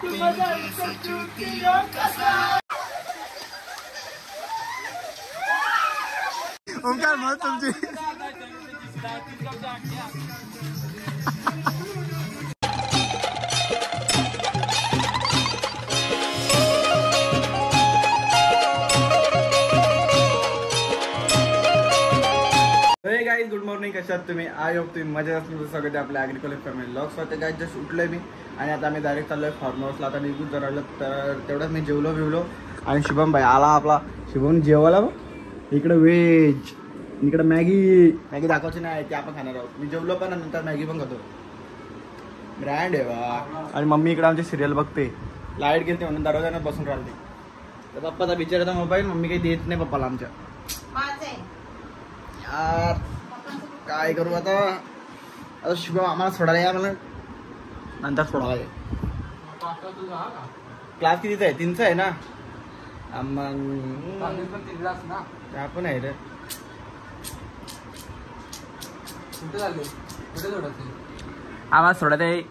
ओंकार मग तुमची guys good morning. कशात तुम्ही? आय होप तुम्ही मजा असलं. स्वागत आहे आपल्या ॲग्रिकल्चर फॅमिली ब्लॉग्स मध्ये. गाईज जस्ट उठलोय मी आणि आता आम्ही डायरेक्ट चाललोय फार्म हाऊसला. आता निघून जर आलं तर तेवढंच मी जेवलो बिवलो आणि शुभम भाई आला आपला. शुभम जेवायला इकडे व्हेज, इकडे मॅगी दाखवायची नाही ते आपण खाणार आहोत. मी जेवलो पण नंतर मॅगी पण खातो. ब्रँड आहे वा. आणि मम्मी इकडे आमची सिरियल बघते. लाईट गेलते म्हणून दरवाजानं बसून राहते. तर पप्पाचा बिचाराचा मोबाईल मम्मी काही देत नाही पप्पाला आमच्या. यार काय करू आता. आता शुभम आम्हाला सोडायला या मला नंतर सोडायला. क्लास कितीचा आहे? 3चा आहे ना. आपण आहे रे. आम्हाला सोडत आहे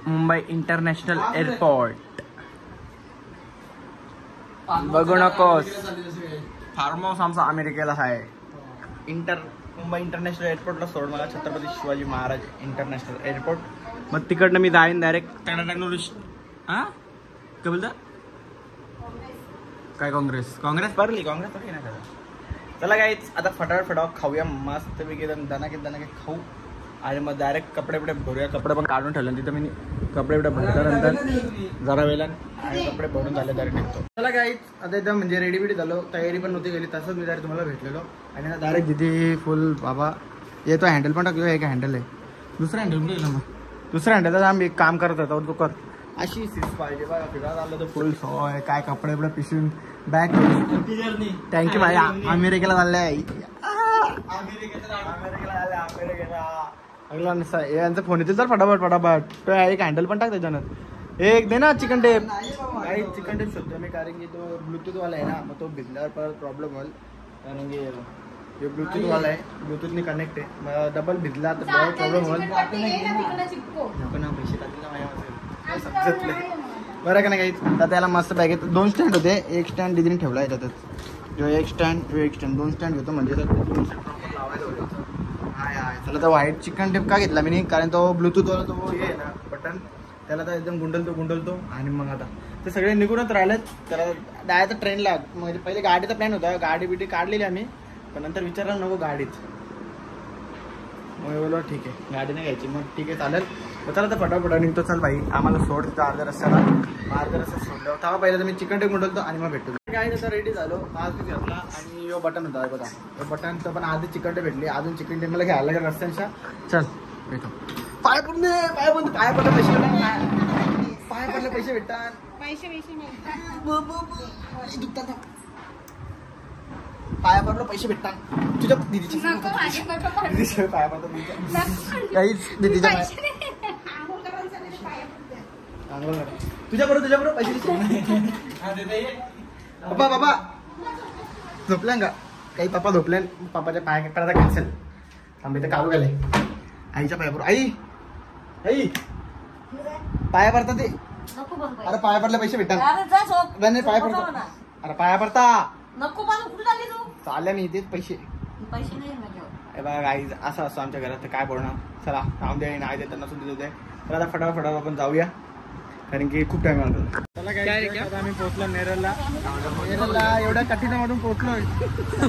मुंबई इंटरनॅशनल एअरपोर्ट. बघू नकोस. फार्म हाऊस आमचा अमेरिकेला आहे. मुंबई इंटरनॅशनल एअरपोर्टला सोड मला. Chhatrapati Shivaji Maharaj international airport. मग तिकडनं मी जाईन डायरेक्ट टेक्नॉलॉजी. हा काय बोलता? काय काँग्रेस भरली नाही का? चला काय आता फटाफट खाऊया मस्त पैकी. दणाके खाऊ आणि मग डायरेक्ट कपडे भरूया. कपडे पण काढून ठेवले तिथं मी. कपडे भरल्यानंतर जरा वेळेला आणि कपडे भरून झाले डायरेक्ट निघतो. चला काय आता एकदम म्हणजे रेडीबिडी झालो. तयारी पण नव्हती गेली. तसंच मी डायरेक्ट तुम्हाला भेटलेलो आणि डायरेक्ट तिथे फुल बाबा येतो. हँडल पण टाकलो. एक हँडल आहे. दुसरा हँडल पण गेलं. मग दुसऱ्या हँडलचा आम्ही एक काम करत होतो. तो कर अशी सीट पाहिजे बघा. फिरायला आलं तर फुल सोय. काय कपडे पिशवून बॅग. थँक्यू भाई. अमेरिकेला चालले आहे. यांचा फोन येतील तर फटाफट. तो एक हँडल पण टाक त्याच्यानं. एक दे ना चिकन टेप. काही चिकन टेप शोधतो मी कारण की तो ब्लूटूथ वाला आहे ना. मग तो भिजल्यावर परत प्रॉब्लेम होईल. कारण की हे ब्लूटूथ वाला आहे. ब्लूटूथने कनेक्ट आहे. मग डबल भिजला तर प्रॉब्लेम होईल. बरं का नाही काही. तर त्याला मस्त बॅगेत 2 स्टँड होते. एक स्टँड दिदीने ठेवला आहे त्यातच. जो एक स्टँड 2 स्टँड घेतो म्हणजे लावायला होईल. चला तर व्हाईट चिकन टेप का घेतला मी? कारण तो ब्लूटूथवाला तो हे आहे ना बटन. त्याला तर एकदम गुंडलतो आणि मग आता ते सगळे निघूनच राहिलेत. त्याला जायचं ट्रेनला. म्हणजे पहिले गाडीचा प्लॅन होता. गाडी बिडी काढलेली आम्ही पण नंतर विचारलं नको गाडीच. मग बोललो ठीक आहे गाडी नाही घ्यायची. मग ठीक आहे चालेल. चला तर फटाफट निघतो. चल भाई आम्हाला सोड अर्ध्या रस्त्याला. अर्ध्या रस्त्यात सोडलं होता. पहिलं तर मी चिकन टेप गुंडलतो आणि मग भेटतो. काय तर रेडी झालो. मास्क घेतला आणि यो बटन होता बघा. तो बटन तर पण आधी चिकन टेप भेटली. अजून चिकन टेप मला घ्यायला लागेल रस्त्यांच्या. चल भेटू. पाय पडले पैसे भेटतात. पाया पडलो पैसे भेटतात. तुझ्या दीदीच्या पाया पडतो. दीदीच्या तुझ्याबरोबर पैसे. बाबा झोपल्या का काही? पप्पा झोपले. पप्पाच्या पाया करायचा कॅन्सल. थांबे तर काढू गेले. आईच्या पायाबरोबर. आई पाया पडतात ते. अरे पाया पडले पैसे भेटतात. पाया पडतात. अरे पाया पडता नको. चालल्या मी तेच पैसे बघा आई. असं असतं आमच्या घरात. काय बोलणार. चला राहून दे. नाही देत नसून देत होते. तर आता फटाफट आपण जाऊया कारण की खूप टाइम लागतो. चला काय आता आम्ही पोहोचलो नेरळला. एवढ्या कठीणामधून पोहोचलोय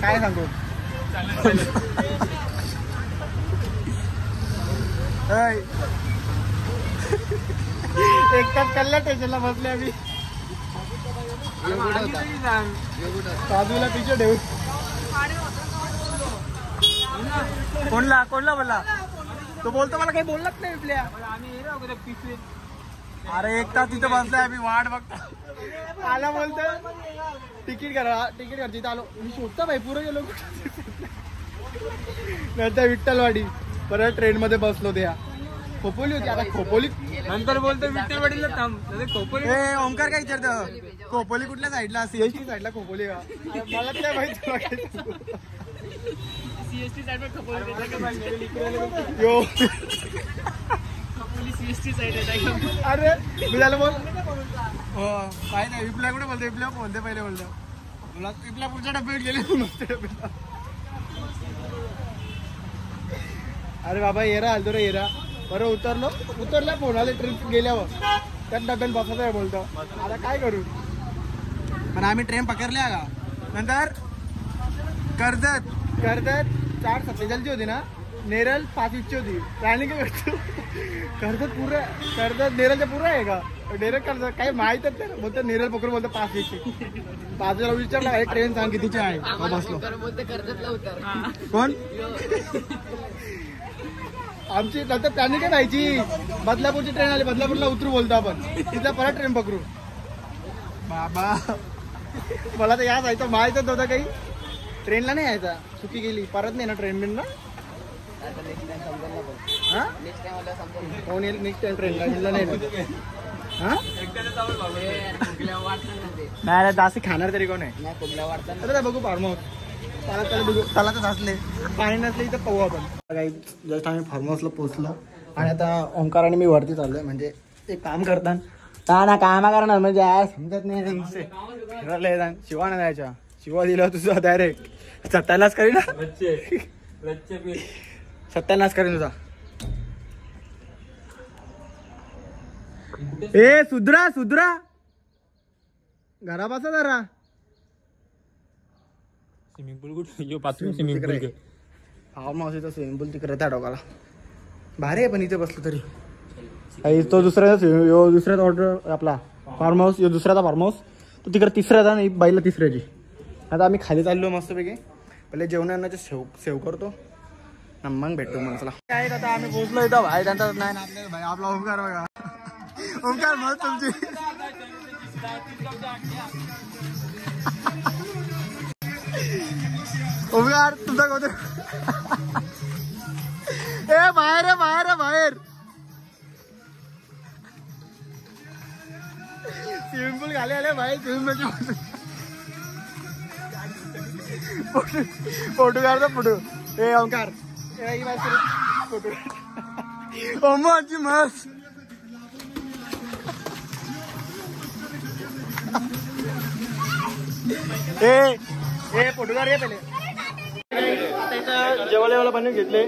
काय सांगू. एक तास कल्ला स्टेशनला बसले आम्ही. बाजूला पिक्चर ठेवू. कोणला बोलला तो? बोलतो मला काही बोललाच नाही आपल्या. अरे एक तास तिथं बसलाय आम्ही वाट बघतो. आला बोलतो तिकीट करा. तिकीट कर. तिथं आलो मी शोधता भाई. पुरं गेलो. नंतर विठ्ठलवाडी. परत ट्रेन मध्ये बसलो. त्या खोपोली होती. आता खोपोली नंतर बोलतो विठ्ठलवाडीला थांब. खोपोली. ओंकार काय विचारतं? खोपोली कुठल्या साईडला? सीएसटी साईडला खोपोली का? मला काय माहिती. CST side Khopoli. CST side आहे. अरे मी झालं बोल हो काय नाही विप्लव कुठे बोलतो विप्लव बोलते पहिले बोलतो मला विप्लव पुढच्या डब्यात गेले मस्त डब्यात. अरे बाबा येरा आलतो रे येरा बरं उतरला फोन आले ट्रेन गेल्यावर त्यात डब्यात बसत आहे बोलतो आता काय करू पण आम्ही ट्रेन पकडल्या का नंतर कर्जत 4:47 होती ना नेरल 5:20 होती प्लॅनिंग करतो कर्जत नेरलच्या पुरं आहे का डायरेक्ट कर्जत काही माहीतच नाही बोलतो नेरल पकडून बोलतो 5:20 बाजूला विचारला काय ट्रेन सांग कितीची आहे बसलो कोण आमची नंतर प्लॅनिंग काय व्हायची बदलापूरची ट्रेन आली बदलापूरला उतरू बोलतो आपण तिथं परत ट्रेन पकडू बाबा मला तर या जायचं माहीतच नव्हतं काही ट्रेनला नाही यायचा चुकी गेली परत नाही ना ट्रेन बिन ना कोण येईल नेक्स्ट टाइम ट्रेनला नाही नाही जास्त खाणार तरी कोण आहे बघू फार्म हाऊस त्याला तर असले पाणी नसले तर पाहू आपण काही जस्ट आम्ही फार्म हाऊसला पोहोचलो आणि आता ओंकार आणि मी वरती चाललोय म्हणजे एक काम करतात ना कामा करणार म्हणजे यार समजत नाही शिवा ना जायच्या शिवा दिला तुझा डायरेक्ट सत्यानाश करी ना सत्यानाश करीन तुझा ए सुधरा घरापासून जरा स्विमिंग पूल कुठे पाचवी स्विमिंग पूल फार्म हाऊस स्विमिंग पूल तिकडे त्या डोकाला भारी आहे पण इथे बसलो तरी तो दुसऱ्याचा ऑर्डर आपला फार्म हाऊस दुसऱ्याचा फार्म हाऊस तो तिकडे तिसऱ्याचा आणि बाईला तिसऱ्याची आता आम्ही खाली चाललो मस्तपैकी पहिले जेवणाचे सेव करतो ना मग भेटतो माणसाला काय आता आम्ही पोहोचलो इथं भाई त्यांचा नाही आपल्या भाई आपला ओंकार बघा ओंकार मग तुमची ओंकार तुमचा कोणतं ए बाहेर स्विमिंग पूल आले भाई स्विमिंग पूल फोटो काढतो फोटो ए ओंकार फोटो ओमची मस्त ए फोटो काढ रे पहिले जेवायला बनवून घेतले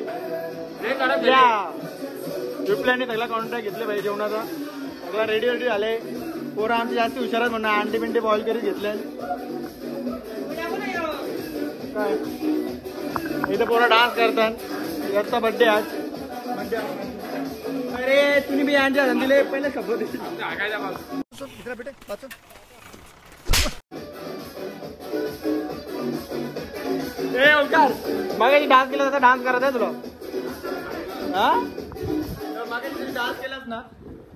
विप्लॅने सगळा कॉन्ट्रॅक्ट घेतले पाहिजे जेवणाचा सगळा रेडी झाले पोरं आमची जास्त हुशार म्हणून अंडी बिंडी बॉईल करीत घेतले काय इथं पोरं डान्स करतात याचा बड्डे आज अरे तुम्ही बी अंडी आणून दिले पहिले खबर भेटे ए ओंकार मागे डान्स केला तसा डान्स करायचा तुला हा मागे डान्स केलास ना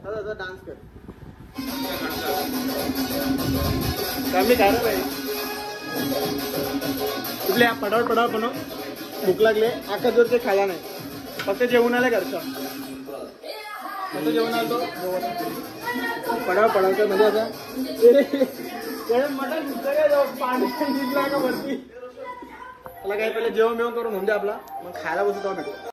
तसा डान्स कर कमी काय रे भाई कुठले पडाव बनव भूक लागले आका जोर ते खायला नाही फक्त जेवण आले घरचा फक्त जेवण आलो पडाव तर म्हणजे आता मटण पाणी दिसला का वरती त्याला काही पहिले जेवण बिवण करून होऊन दे आपला मग खायला बसू तेव्हा भेटू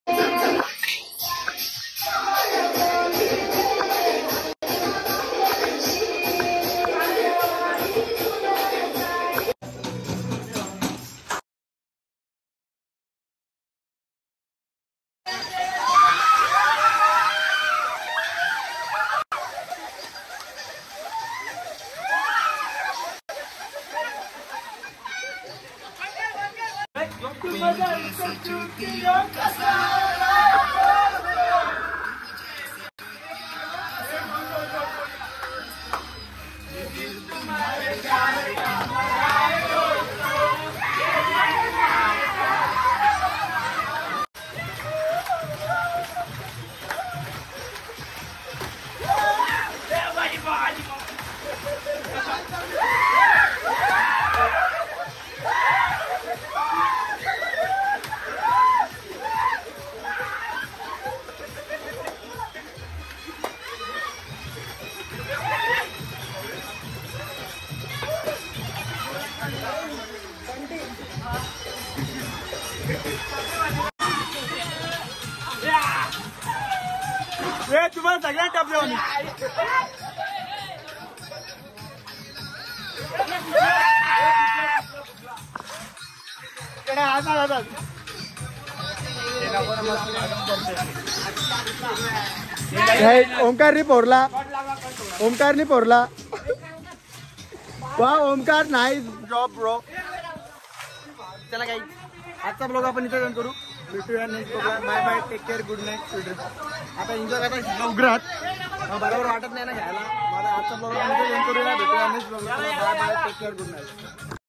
तुम्हाला सगळ्यात टपल्या ओमकारनी पोरला वा ओमकार नाईस जॉब ब्रो. चला काही आजचा ब्लॉग आपण इथे करू. भेटूया नेक्स्ट ब्लॉगला. Bye bye, take care, good night. आता एन्जॉय करता उघरात बरोबर वाटत नाही ना घ्यायला. मला आजचा ब्लॉग आपण इथे करूया. भेटूया नेक्स्ट ब्लॉगला. Bye bye, take care, good night.